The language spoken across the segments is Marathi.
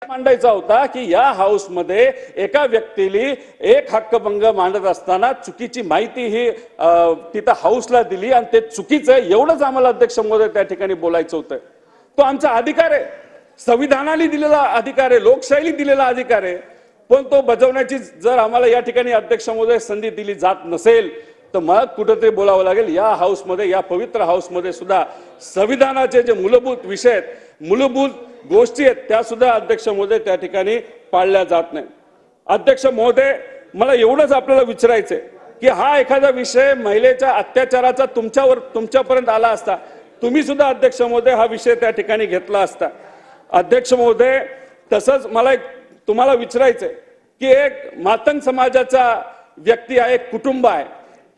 मांडायचा होता की या हाऊसमध्ये एका व्यक्तीने एक हक्कभंग मांडत असताना चुकीची माहिती ही तिथं हाऊसला दिली आणि ते चुकीचं आहे एवढंच आम्हाला अध्यक्ष महोदय त्या ठिकाणी बोलायचं होतं। तो आमचा अधिकार आहे, संविधानाने दिलेला अधिकार आहे, लोकशाहीने दिलेला अधिकार आहे, पण तो बजावण्याची जर आम्हाला या ठिकाणी अध्यक्ष महोदय संधी दिली जात नसेल तर मग कुठेतरी बोलावं लागेल। या हाऊसमध्ये, या पवित्र हाऊसमध्ये सुद्धा संविधानाचे जे मूलभूत विषय आहेत, मूलभूत गोष्टी आहेत त्या सुद्धा अध्यक्ष महोदय त्या ठिकाणी पाळल्या जात नाही। अध्यक्ष महोदय, मला एवढंच आपल्याला विचारायचंय की हा एखादा विषय महिलेच्या अत्याचाराचा तुमच्यापर्यंत आला असता, तुम्ही सुद्धा अध्यक्ष महोदय हा विषय त्या ठिकाणी घेतला असता। अध्यक्ष महोदय, तसंच मला एक तुम्हाला विचारायचंय की एक मातंग समाजाचा व्यक्ती आहे, कुटुंब आहे,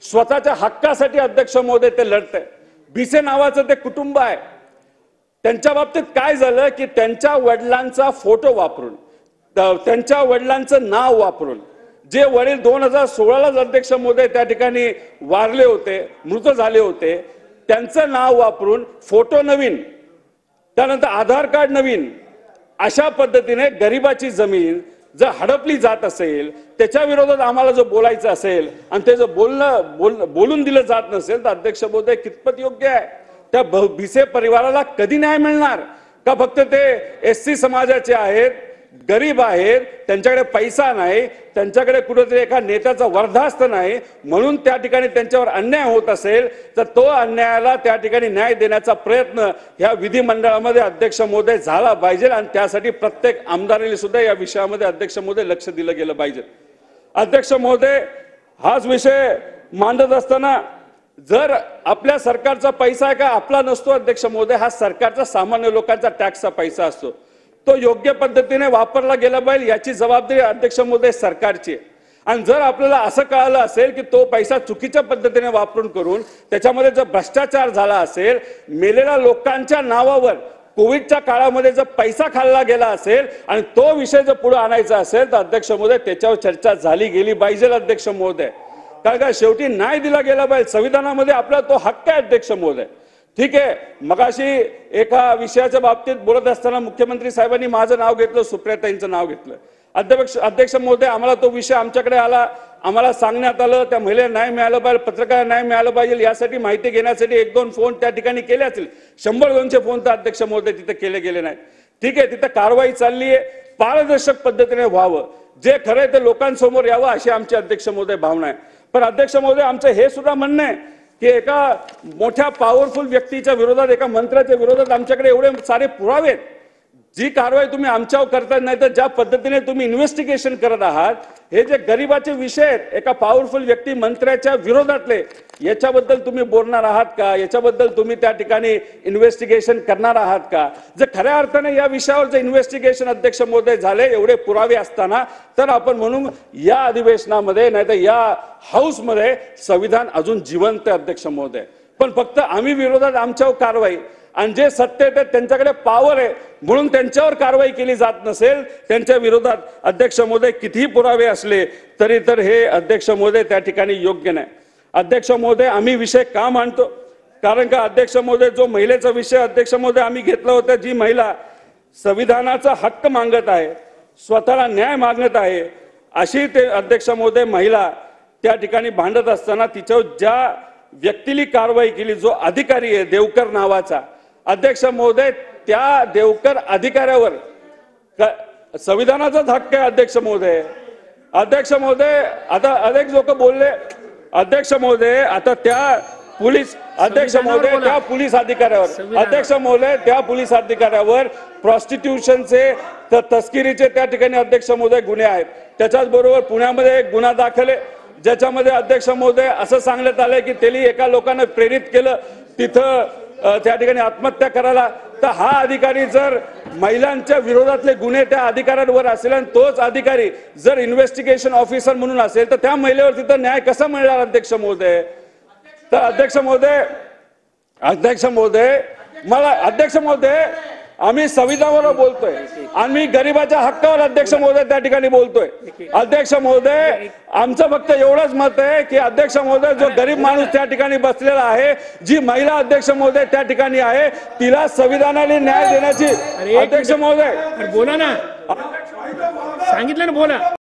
स्वतःच्या हक्कासाठी अध्यक्ष महोदय ते लढतंय। भिसे नावाचं ते कुटुंब आहे, त्यांच्या बाबतीत काय झालं की त्यांच्या वडिलांचा फोटो वापरून, त्यांच्या वडिलांचं नाव वापरून, जे वडील 2016लाच अध्यक्ष महोदय त्या ठिकाणी वारले होते, मृत झाले होते, त्यांचं नाव वापरून फोटो नवीन, त्यानंतर आधार कार्ड नवीन, अशा पद्धतीने गरिबाची जमीन जर हडपली जात असेल, त्याच्या विरोधात आम्हाला जर बोलायचं असेल आणि ते जर बोलून दिलं जात नसेल तर अध्यक्ष महोदय कितपत योग्य आहे? त्या भिसे परिवाराला कधी न्याय मिळणार? का फक्त ते एससी समाजाचे आहेत, गरीब आहेत, त्यांच्याकडे पैसा नाही, त्यांच्याकडे कुठेतरी एका नेत्याचा वर्धास्त नाही, म्हणून त्या ठिकाणी त्यांच्यावर अन्याय होत असेल तर तो अन्यायाला त्या ठिकाणी न्याय देण्याचा प्रयत्न या विधिमंडळामध्ये अध्यक्ष महोदय झाला पाहिजे आणि त्यासाठी प्रत्येक आमदारांनी सुद्धा या विषयामध्ये अध्यक्ष महोदय लक्ष दिलं गेलं पाहिजे। अध्यक्ष महोदय, हाच विषय मांडत असताना जर आपल्या सरकारचा पैसा आहे का आपला नसतो अध्यक्ष महोदय, हा सरकारचा सामान्य लोकांचा टॅक्सचा पैसा असतो, तो योग्य पद्धतीने वापरला गेला पाहिजे याची जबाबदारी अध्यक्ष महोदय सरकारची आहे। आणि जर आपल्याला असं कळालं असेल की तो पैसा चुकीच्या पद्धतीने वापरून करून त्याच्यामध्ये जर भ्रष्टाचार झाला असेल, मेलेल्या लोकांच्या नावावर कोविडच्या काळामध्ये जर पैसा खाल्ला गेला असेल आणि तो विषय जर पुढे आणायचा असेल तर अध्यक्ष महोदय त्याच्यावर चर्चा झाली गेली पाहिजे अध्यक्ष महोदय, कारण का शेवटी न्याय दिला गेला पाहिजे। संविधानामध्ये आपला तो हक्क आहे अध्यक्ष महोदय। ठीक आहे, मगाशी एका विषयाच्या बाबतीत बोलत असताना मुख्यमंत्री साहेबांनी माझं नाव घेतलं, सुप्रियाताईंचं नाव घेतलं। अध्यक्ष महोदय, आम्हाला तो विषय आमच्याकडे आला, आम्हाला सांगण्यात आलं त्या महिलेला न्याय मिळाला पाहिजे, पत्रकारांना न्याय मिळाला पाहिजे, यासाठी माहिती घेण्यासाठी 1-2 फोन त्या ठिकाणी केले असतील, 100-200 फोन तर अध्यक्ष महोदय तिथे केले गेले नाहीत। ठीक आहे, तिथे कारवाई चालली आहे, पारदर्शक पद्धतीने व्हावं, जे खरंय ते लोकांसमोर यावं अशी आमची अध्यक्ष महोदय भावना आहे। पण अध्यक्ष महोदय, आमचं हे सुद्धा म्हणणं आहे की एका मोठ्या पॉवरफुल व्यक्तीच्या विरोधात, एका मंत्र्याच्या विरोधात आमच्याकडे एवढे सारे पुरावे आहेत, जी कारवाई तुम्ही आमच्यावर करताय नाही तर ज्या पद्धतीने तुम्ही इन्व्हेस्टिगेशन करत आहात, हे जे गरिबाचे विषय आहेत एका पॉवरफुल व्यक्ती मंत्र्याच्या विरोधातले, याच्याबद्दल तुम्ही बोलणार आहात का? याच्याबद्दल तुम्ही त्या ठिकाणी इन्व्हेस्टिगेशन करणार आहात का? जर खऱ्या अर्थाने या विषयावर जर इन्व्हेस्टिगेशन अध्यक्ष महोदय झाले, एवढे पुरावे असताना, तर आपण म्हणून या अधिवेशनामध्ये नाही तर या हाऊसमध्ये संविधान अजून जिवंत आहे अध्यक्ष महोदय। पण फक्त आम्ही विरोधात आमच्यावर कारवाई आणि जे सत्य आहे त्यांच्याकडे पॉवर आहे म्हणून त्यांच्यावर कारवाई केली जात नसेल, त्यांच्या विरोधात अध्यक्ष महोदय कितीही पुरावे असले तरी तर हे अध्यक्ष महोदय त्या ठिकाणी योग्य नाही। अध्यक्ष महोदय, आम्ही विषय का मांडतो? कारण का अध्यक्ष महोदय, जो महिलेचा विषय अध्यक्ष महोदय आम्ही घेतला होता, जी महिला संविधानाचा हक्क मागत आहे, स्वतःला न्याय मागत आहे, अशी ते अध्यक्ष महोदय महिला त्या ठिकाणी भांडत असताना तिच्यावर ज्या व्यक्तीने कारवाई केली, जो अधिकारी आहे देवकर नावाचा, अध्यक्ष महोदय त्या देवकर अधिकाऱ्यावर संविधानाचाच हक्क आहे अध्यक्ष महोदय। अध्यक्ष महोदय, आता अनेक लोक बोलले अध्यक्ष महोदय, आता त्या पोलीस अध्यक्ष महोदय त्या पोलीस अधिकाऱ्यावर, अध्यक्ष महोदय त्या पोलीस अधिकाऱ्यावर प्रॉस्टिट्यूशनचे तस्करीचे त्या ठिकाणी अध्यक्ष महोदय गुन्हे आहेत। त्याच्याच बरोबर पुण्यामध्ये एक गुन्हा दाखल आहे ज्याच्यामध्ये अध्यक्ष महोदय असं सांगण्यात आलंय की त्यांनी एका लोकांना प्रेरित केलं तिथं त्या ठिकाणी आत्महत्या करायला। तर हा अधिकारी जर महिलांच्या विरोधातले गुन्हे त्या अधिकाऱ्यांवर असेल आणि तोच अधिकारी जर इन्व्हेस्टिगेशन ऑफिसर म्हणून असेल तर त्या महिलेवर तिथं न्याय कसा मिळणार अध्यक्ष महोदय? तर अध्यक्ष महोदय मला अध्यक्ष महोदय, आम्ही संविधानावर बोलतोय, आम्ही गरिबाच्या हक्कावर अध्यक्ष महोदय त्या ठिकाणी बोलतोय। अध्यक्ष महोदय, आमचं फक्त एवढंच मत आहे की अध्यक्ष महोदय, जो गरीब माणूस त्या ठिकाणी बसलेला आहे, जी महिला अध्यक्ष महोदय त्या ठिकाणी आहे, तिला संविधानाने न्याय देण्याची अध्यक्ष महोदय बोला ना। सांगितलं ना बोला.